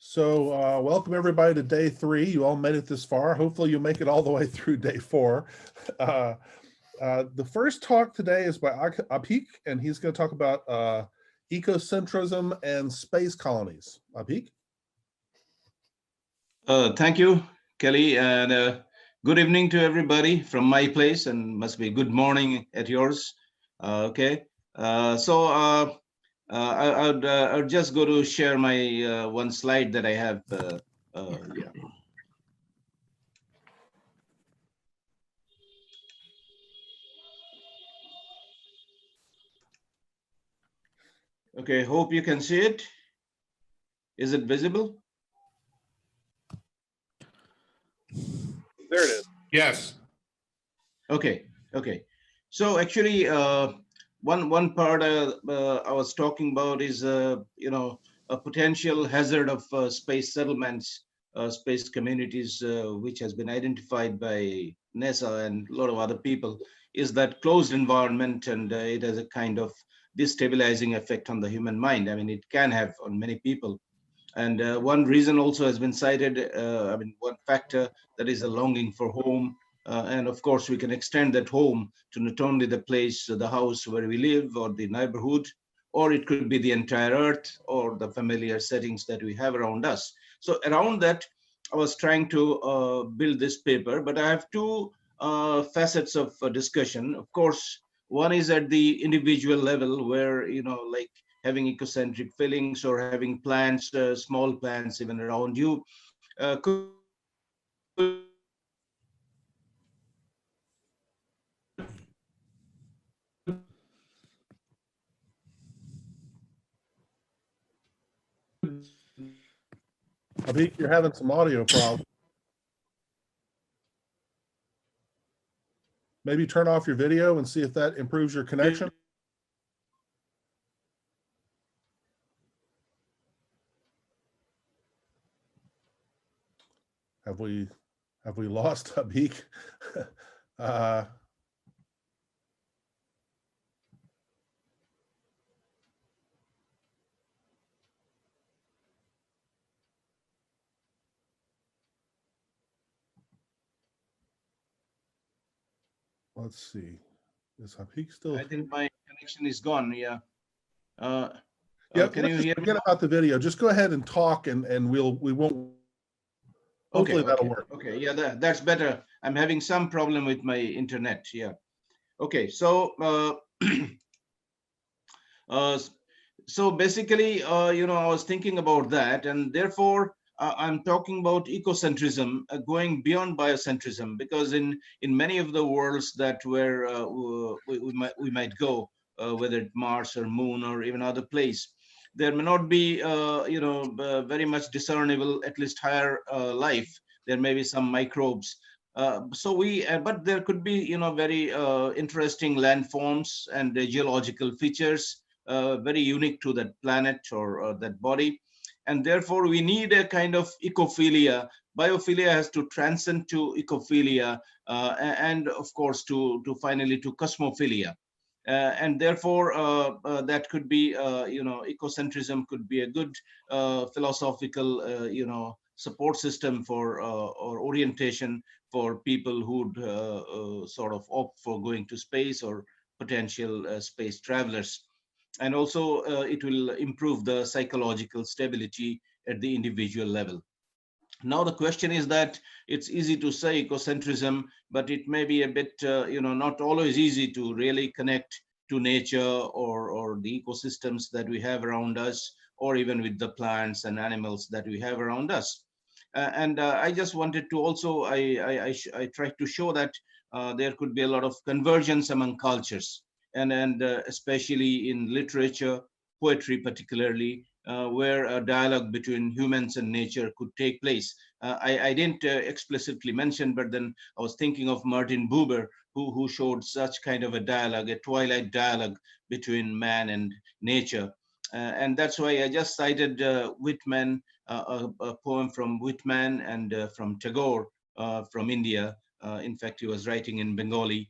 So welcome everybody to day 3. You all made it this far. Hopefully you'll make it all the way through day 4. The first talk today is by Abhik, and he's going to talk about ecocentrism and space colonies. Abhik? Thank you, Kelly, and good evening to everybody from my place, and must be good morning at yours. Okay, I would just go to share my one slide that I have. Yeah. Okay, hope you can see it. Is it visible? There it is. Yes. Okay. So actually, one part I was talking about is a potential hazard of space settlements, space communities, which has been identified by NASA and a lot of other people, is that closed environment, and it has a kind of destabilizing effect on the human mind. I mean, it can have on many people. And one reason also has been cited, one factor, that is a longing for home. And of course, we can extend that home to not only the place, the house where we live, or the neighborhood, or it could be the entire earth, or the familiar settings that we have around us. So around that, I was trying to build this paper, but I have two facets of discussion. Of course, one is at the individual level where, like having ecocentric feelings or having plants, small plants even around you, could Abhik, you're having some audio problems. Maybe turn off your video and see if that improves your connection. Have we lost Abhik? Let's see. Is Abhik still? I think my connection is gone. Yeah. Yeah. Can you hear me? Forget about the video. Just go ahead and talk, and we won't. Hopefully that'll work. Okay. Yeah, that's better. I'm having some problem with my internet. Yeah. Okay. So. So basically, I was thinking about that, and therefore I'm talking about ecocentrism, going beyond biocentrism, because in many of the worlds that where we might go, whether it's Mars or Moon or even other place, there may not be very much discernible, at least higher life. There may be some microbes. But there could be very interesting landforms and geological features, very unique to that planet or that body. And therefore, we need a kind of ecophilia. Biophilia has to transcend to ecophilia, and of course, to finally to cosmophilia. And therefore, that could be, ecocentrism could be a good philosophical, support system for or orientation for people who'd sort of opt for going to space or potential space travelers. And also it will improve the psychological stability at the individual level. Now the question is that it's easy to say ecocentrism, but it may be a bit, not always easy to really connect to nature or the ecosystems that we have around us, or even with the plants and animals that we have around us. And I just wanted to also, I tried to show that there could be a lot of convergence among cultures, and especially in literature, poetry particularly, where a dialogue between humans and nature could take place. I didn't explicitly mention, but then I was thinking of Martin Buber, who showed such kind of a dialogue, a twilight dialogue between man and nature. And that's why I just cited Whitman, a poem from Whitman and from Tagore from India. In fact, he was writing in Bengali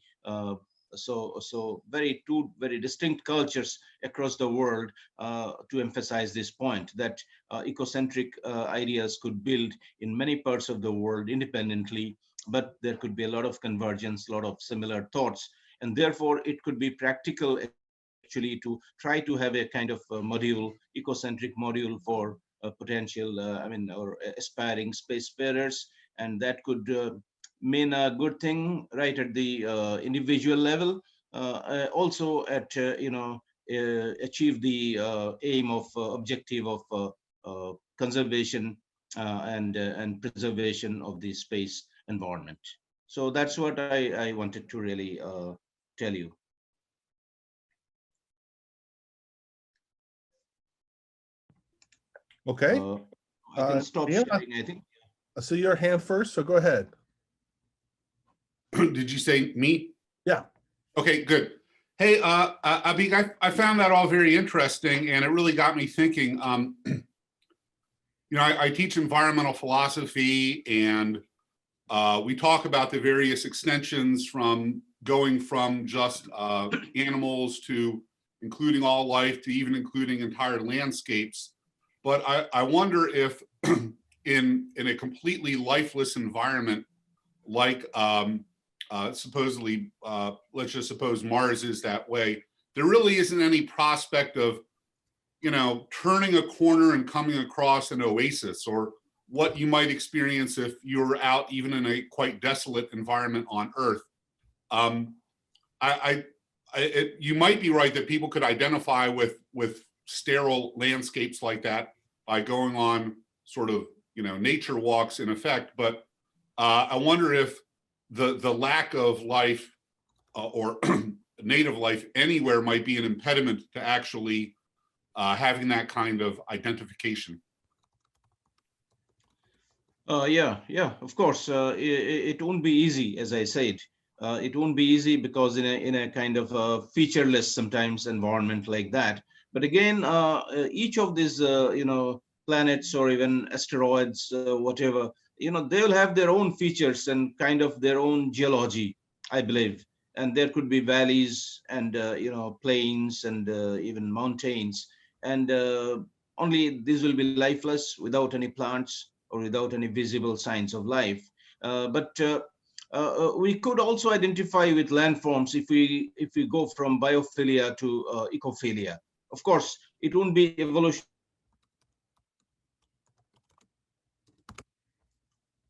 So two very distinct cultures across the world to emphasize this point that ecocentric ideas could build in many parts of the world independently, but there could be a lot of convergence, a lot of similar thoughts, and therefore it could be practical actually to try to have a kind of module, ecocentric module for potential, or aspiring spacefarers, and that could mean a good thing right at the individual level, also at achieve the aim of objective of conservation and preservation of the space environment. So that's what I wanted to really tell you. Okay. I can stop Neil, sharing, I think. I see your hand first, so go ahead. Did you say me? Yeah. Okay, good. Hey, Abhik, I found that all very interesting, and it really got me thinking. I teach environmental philosophy, and we talk about the various extensions from going from just animals to including all life to even including entire landscapes. But I wonder if in a completely lifeless environment, like supposedly, let's just suppose Mars is that way, there really isn't any prospect of, turning a corner and coming across an oasis, or what you might experience if you were out even in a quite desolate environment on Earth. You might be right that people could identify with sterile landscapes like that by going on sort of, nature walks in effect. But I wonder if the lack of life or native life anywhere might be an impediment to actually having that kind of identification. Yeah, of course. It won't be easy, as I said. It won't be easy because in a kind of featureless sometimes environment like that. But again, each of these planets or even asteroids, whatever, they'll have their own features and kind of their own geology, I believe. And there could be valleys and plains and even mountains, and only these will be lifeless without any plants or without any visible signs of life. But we could also identify with landforms if we go from biophilia to ecophilia. Of course, it won't be evolution.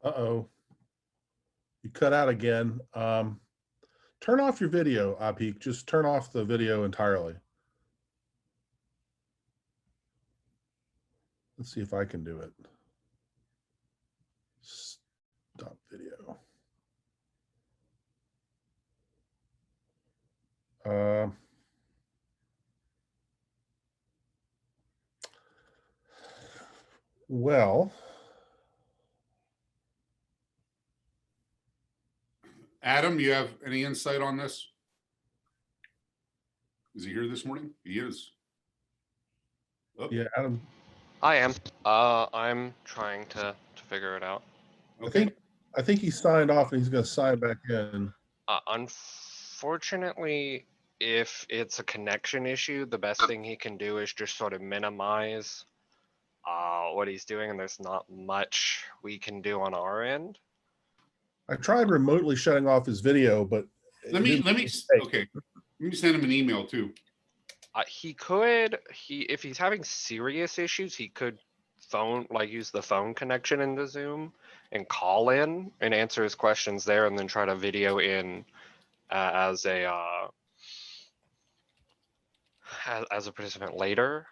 Uh-oh. You cut out again. Turn off your video, Abhik. Just turn off the video entirely. Let's see if I can do it. Stop video. Well, Adam, you have any insight on this? Is he here this morning? He is. Oh. yeah, Adam. I am. I'm trying to figure it out. Okay. I think he signed off and he's going to sign back in. Unfortunately, if it's a connection issue, the best thing he can do is just sort of minimize what he's doing, and there's not much we can do on our end. I tried remotely shutting off his video, but Let me send him an email too. He could, if he's having serious issues, he could use the phone connection into Zoom and call in and answer his questions there, and then try to video in as a participant later.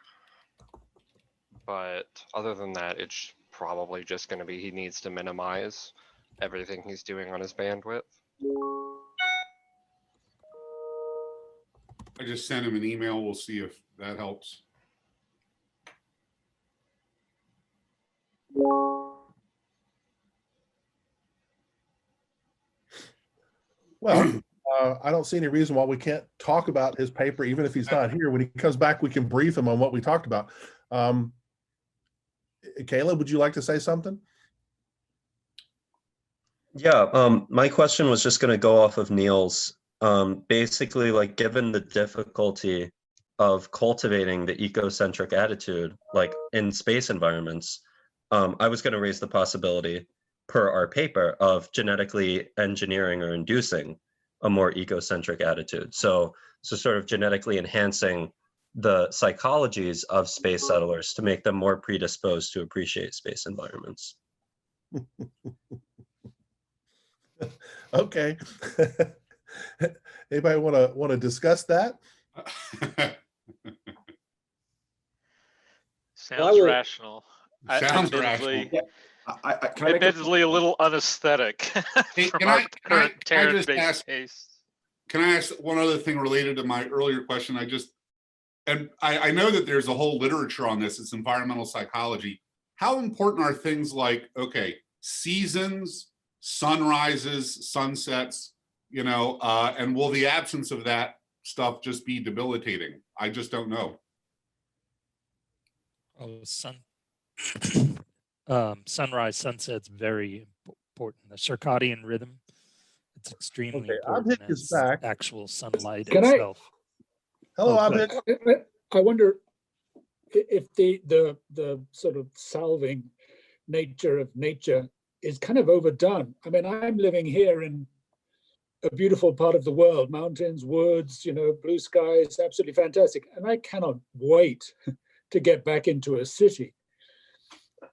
But other than that, it's probably just going to be he needs to minimize everything he's doing on his bandwidth. I just sent him an email. We'll see if that helps. Well, I don't see any reason why we can't talk about his paper, even if he's not here. When he comes back, we can brief him on what we talked about. Caleb, would you like to say something? Yeah, my question was just going to go off of Neil's basically, like, given the difficulty of cultivating the ecocentric attitude, like in space environments, I was going to raise the possibility, per our paper, of genetically engineering or inducing a more ecocentric attitude. So sort of genetically enhancing the psychologies of space settlers to make them more predisposed to appreciate space environments. Okay. Anybody want to discuss that? Sounds rational. Sounds Admittedly, rational. Can I make admittedly a little unaesthetic Hey, from can our I current just Terran-based ask- tastes. Can I ask one other thing related to my earlier question? I know that there's a whole literature on this. It's environmental psychology. How important are things like, okay, seasons, sunrises, sunsets, and will the absence of that stuff just be debilitating? I just don't know. Oh, sunrise, sunset's very important. The circadian rhythm, it's extremely Okay, important Abhik is as back. actual sunlight Can I- itself. Hello, Oh, Abhik. good. I wonder if the sort of salving nature of nature is kind of overdone. I mean, I'm living here in a beautiful part of the world, mountains, woods, blue skies, absolutely fantastic. And I cannot wait to get back into a city.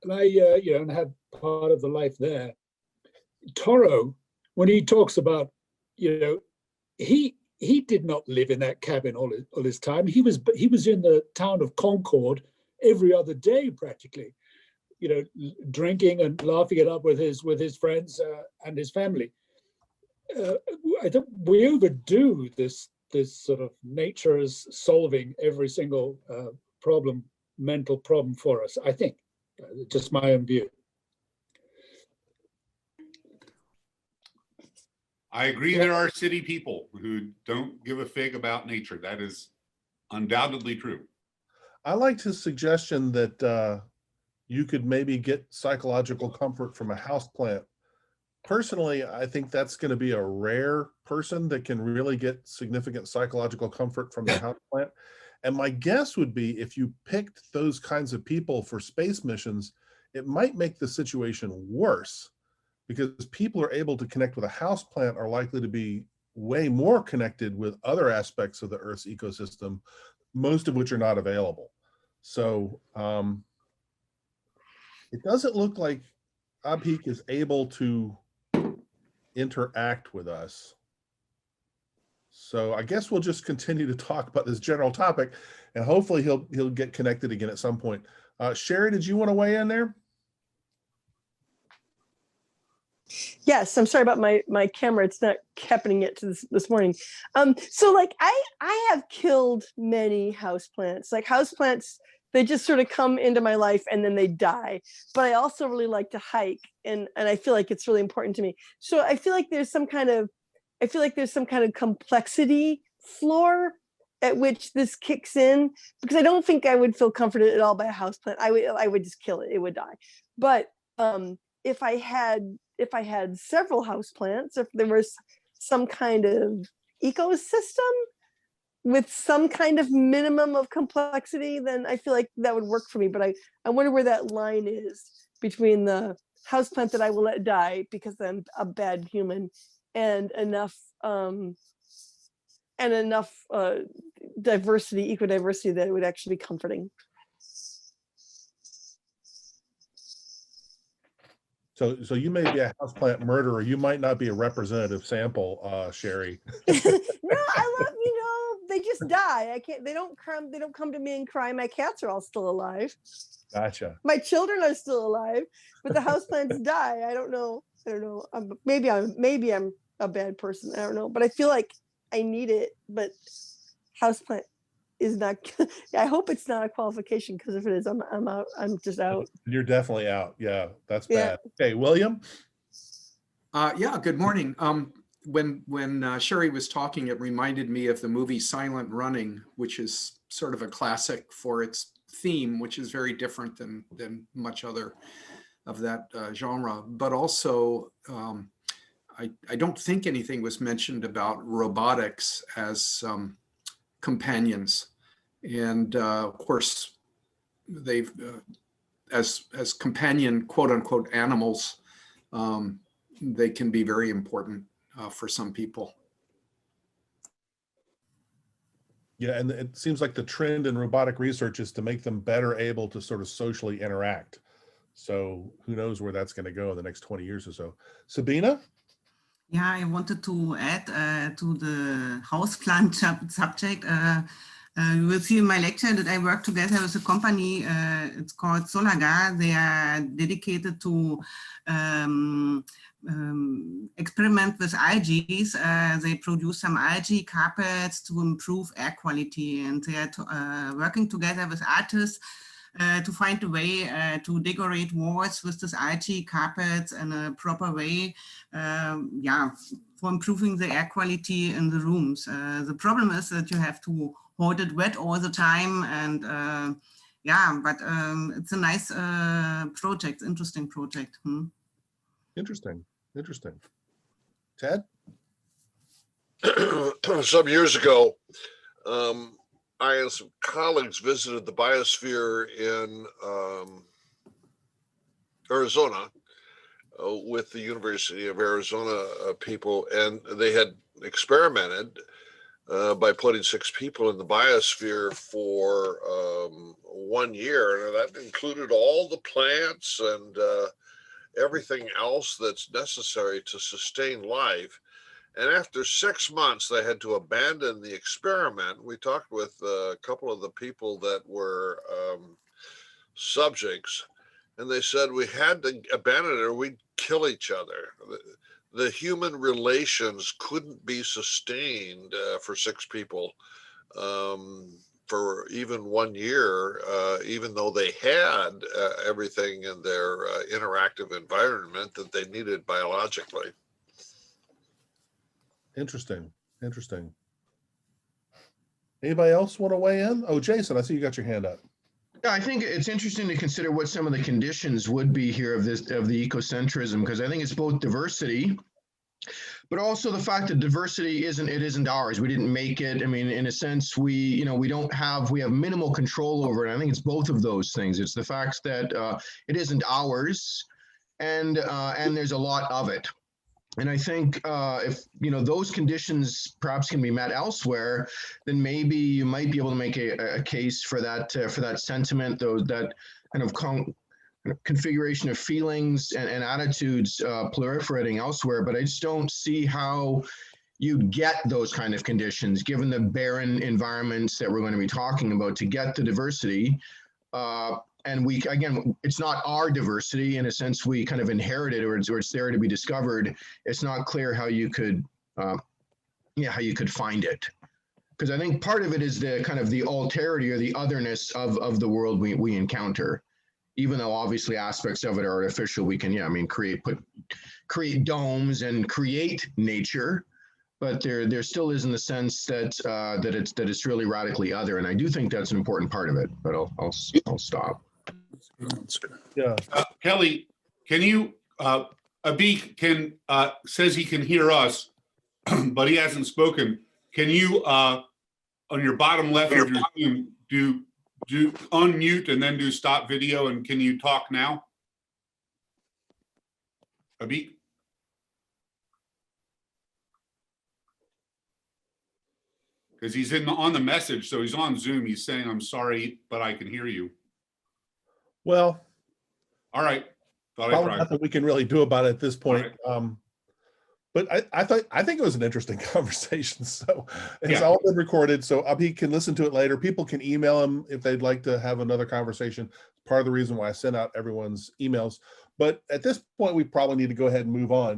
And I, and have part of the life there. Toro, when he talks about, he did not live in that cabin all his time. He was in the town of Concord every other day, practically, drinking and laughing it up with his friends and his family. I think we overdo this sort of nature is solving every single mental problem for us. I think, just my own view. I agree there are city people who don't give a fig about nature. That is undoubtedly true. I liked his suggestion that you could maybe get psychological comfort from a houseplant. Personally, I think that's going to be a rare person that can really get significant psychological comfort from the houseplant. And my guess would be if you picked those kinds of people for space missions, it might make the situation worse, because people are able to connect with a houseplant are likely to be way more connected with other aspects of the Earth's ecosystem, most of which are not available. So it doesn't look like Abhik is able to interact with us. So I guess we'll just continue to talk about this general topic, and hopefully he'll get connected again at some point. Sherry, did you want to weigh in there? Yes, I'm sorry about my camera. It's not happening yet to this morning. So like I have killed many houseplants. Like houseplants, they just sort of come into my life and then they die. But I also really like to hike, and I feel like it's really important to me. So I feel like there's some kind of complexity floor at which this kicks in, because I don't think I would feel comforted at all by a houseplant. I would just kill it. It would die. But if I had several houseplants, if there was some kind of ecosystem with some kind of minimum of complexity, then I feel like that would work for me. But I wonder where that line is between the houseplant that I will let die because I'm a bad human, and enough diversity, eco-diversity, that it would actually be comforting. So you may be a houseplant murderer. You might not be a representative sample, Sherry. No, I love, they just die. They don't come to me and cry. My cats are all still alive. Gotcha. My children are still alive, but the houseplants die. I don't know. Maybe I'm a bad person. I don't know, but I feel like I need it. But houseplant is not. I hope it's not a qualification, because if it is, I'm out. I'm just out. You're definitely out. Yeah, that's Yeah. bad. Okay, William. Yeah, good morning. When Sherry was talking, it reminded me of the movie Silent Running, which is sort of a classic for its theme, which is very different than much other of that genre. But also, I don't think anything was mentioned about robotics as companions. And of course, they've, as companion, quote unquote, animals, they can be very important for some people. Yeah, and it seems like the trend in robotic research is to make them better able to sort of socially interact. So who knows where that's going to go in the next 20 years or so. Sabina? Yeah, I wanted to add to the houseplant subject. You will see in my lecture that I work together with a company. It's called Solaga. They are dedicated to experiment with algae. They produce some algae carpets to improve air quality, and they are working together with artists to find a way to decorate walls with this algae carpets in a proper way, yeah, for improving the air quality in the rooms. The problem is that you have to hold it wet all the time, and yeah, but it's a nice project, interesting project. Interesting, interesting. Ted? Some years ago, I and some colleagues visited the Biosphere in Arizona with the University of Arizona people, and they had experimented by putting 6 people in the Biosphere for 1 year, and that included all the plants and everything else that's necessary to sustain life. And after 6 months, they had to abandon the experiment. We talked with a couple of the people that were subjects, and they said we had to abandon it or we'd kill each other. The human relations couldn't be sustained for 6 people for even 1 year, even though they had everything in their interactive environment that they needed biologically. Interesting, interesting. Anybody else want to weigh in? Oh, Jason, I see you got your hand up. Yeah, I think it's interesting to consider what some of the conditions would be here of the ecocentrism, because I think it's both diversity, but also the fact that diversity isn't ours. We didn't make it. I mean, in a sense, we have minimal control over it. I think it's both of those things. It's the fact that it isn't ours, and there's a lot of it. And I think if those conditions perhaps can be met elsewhere, then maybe you might be able to make a case for that sentiment, that kind of configuration of feelings and attitudes proliferating elsewhere. But I just don't see how you'd get those kind of conditions, given the barren environments that we're going to be talking about, to get the diversity. And again, it's not our diversity. In a sense, we kind of inherited, or it's there to be discovered. It's not clear how you could find it. Because I think part of it is the kind of the alterity or the otherness of the world we encounter. Even though obviously aspects of it are artificial, we can, create domes and create nature, but there still isn't the sense that it's really radically other. And I do think that's an important part of it. But I'll stop. Yeah. Kelly, can you, Abhik says he can hear us, but he hasn't spoken. Can you, on your bottom left of your Zoom, do unmute and then do stop video, and can you talk now? Abhik? Because he's on the message, so he's on Zoom. He's saying, "I'm sorry, but I can hear you." Well, all right. Probably nothing we can really do about it at this point. Right. But I think it was an interesting conversation. So it's all been recorded, so Abhik can listen to it later. People can email him if they'd like to have another conversation. Part of the reason why I sent out everyone's emails. But at this point, we probably need to go ahead and move on.